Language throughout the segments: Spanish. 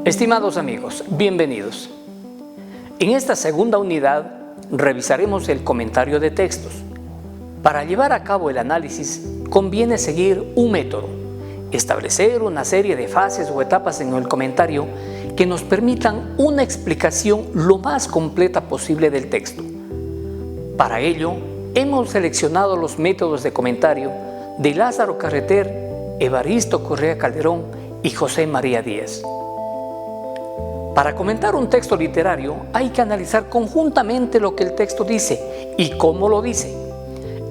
Estimados amigos, bienvenidos. En esta segunda unidad revisaremos el comentario de textos. Para llevar a cabo el análisis conviene seguir un método, establecer una serie de fases o etapas en el comentario que nos permitan una explicación lo más completa posible del texto. Para ello, hemos seleccionado los métodos de comentario de Lázaro Carreter, Evaristo Correa Calderón y José María Díez. Para comentar un texto literario hay que analizar conjuntamente lo que el texto dice y cómo lo dice.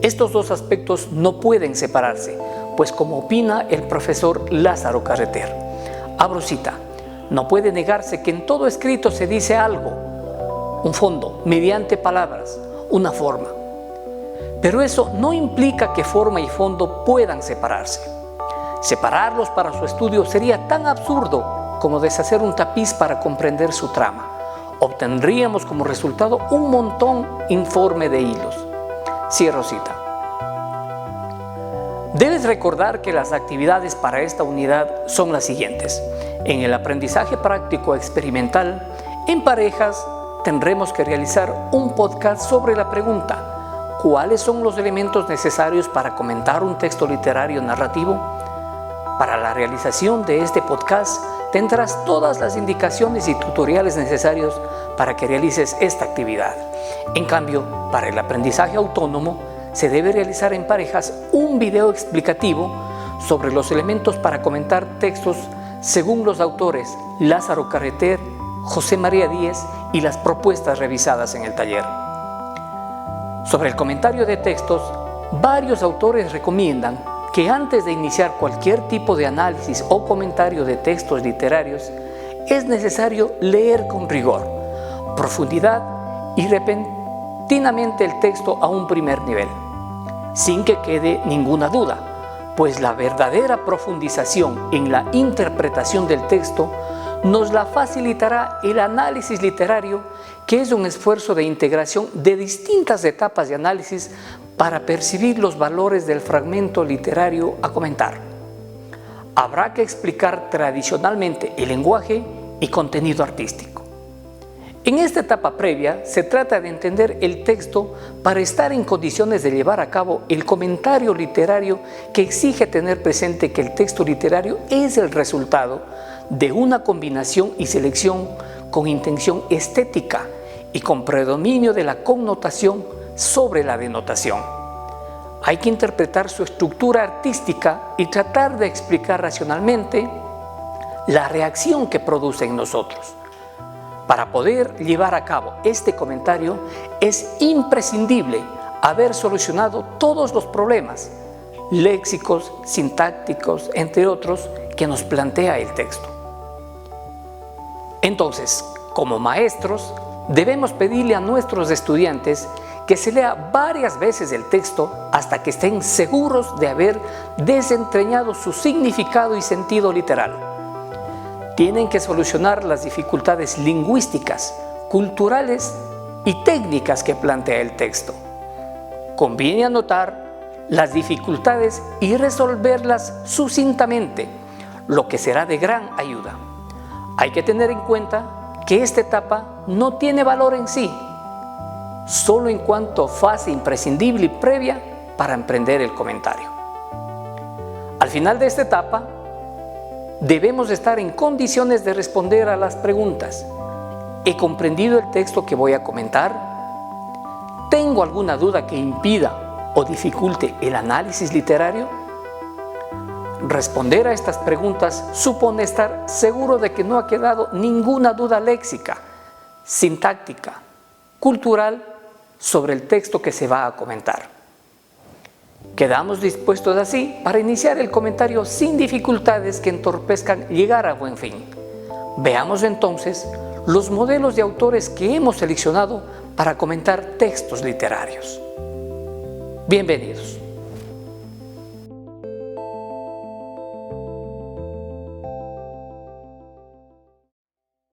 Estos dos aspectos no pueden separarse, pues como opina el profesor Lázaro Carreter, abro cita, no puede negarse que en todo escrito se dice algo, un fondo, mediante palabras, una forma. Pero eso no implica que forma y fondo puedan separarse. Separarlos para su estudio sería tan absurdo como deshacer un tapiz para comprender su trama. Obtendríamos como resultado un montón informe de hilos. Cierro cita. Debes recordar que las actividades para esta unidad son las siguientes. En el aprendizaje práctico experimental, en parejas, tendremos que realizar un podcast sobre la pregunta: ¿cuáles son los elementos necesarios para comentar un texto literario narrativo? Para la realización de este podcast tendrás todas las indicaciones y tutoriales necesarios para que realices esta actividad. En cambio, para el aprendizaje autónomo, se debe realizar en parejas un video explicativo sobre los elementos para comentar textos según los autores Lázaro Carreter, José María Díez y las propuestas revisadas en el taller. Sobre el comentario de textos, varios autores recomiendan que antes de iniciar cualquier tipo de análisis o comentario de textos literarios, es necesario leer con rigor, profundidad y repentinamente el texto a un primer nivel, sin que quede ninguna duda, pues la verdadera profundización en la interpretación del texto nos la facilitará el análisis literario, que es un esfuerzo de integración de distintas etapas de análisis para percibir los valores del fragmento literario a comentar. Habrá que explicar tradicionalmente el lenguaje y contenido artístico. En esta etapa previa se trata de entender el texto para estar en condiciones de llevar a cabo el comentario literario, que exige tener presente que el texto literario es el resultado de una combinación y selección con intención estética y con predominio de la connotación sobre la denotación. Hay que interpretar su estructura artística y tratar de explicar racionalmente la reacción que produce en nosotros. Para poder llevar a cabo este comentario es imprescindible haber solucionado todos los problemas léxicos, sintácticos, entre otros, que nos plantea el texto. Entonces, como maestros, debemos pedirle a nuestros estudiantes que se lea varias veces el texto hasta que estén seguros de haber desentrañado su significado y sentido literal. Tienen que solucionar las dificultades lingüísticas, culturales y técnicas que plantea el texto. Conviene anotar las dificultades y resolverlas sucintamente, lo que será de gran ayuda. Hay que tener en cuenta que esta etapa no tiene valor en sí, solo en cuanto fase imprescindible y previa para emprender el comentario. Al final de esta etapa, debemos estar en condiciones de responder a las preguntas: ¿he comprendido el texto que voy a comentar? ¿Tengo alguna duda que impida o dificulte el análisis literario? Responder a estas preguntas supone estar seguro de que no ha quedado ninguna duda léxica, sintáctica, cultural sobre el texto que se va a comentar. Quedamos dispuestos así para iniciar el comentario sin dificultades que entorpezcan llegar a buen fin. Veamos entonces los modelos de autores que hemos seleccionado para comentar textos literarios. Bienvenidos.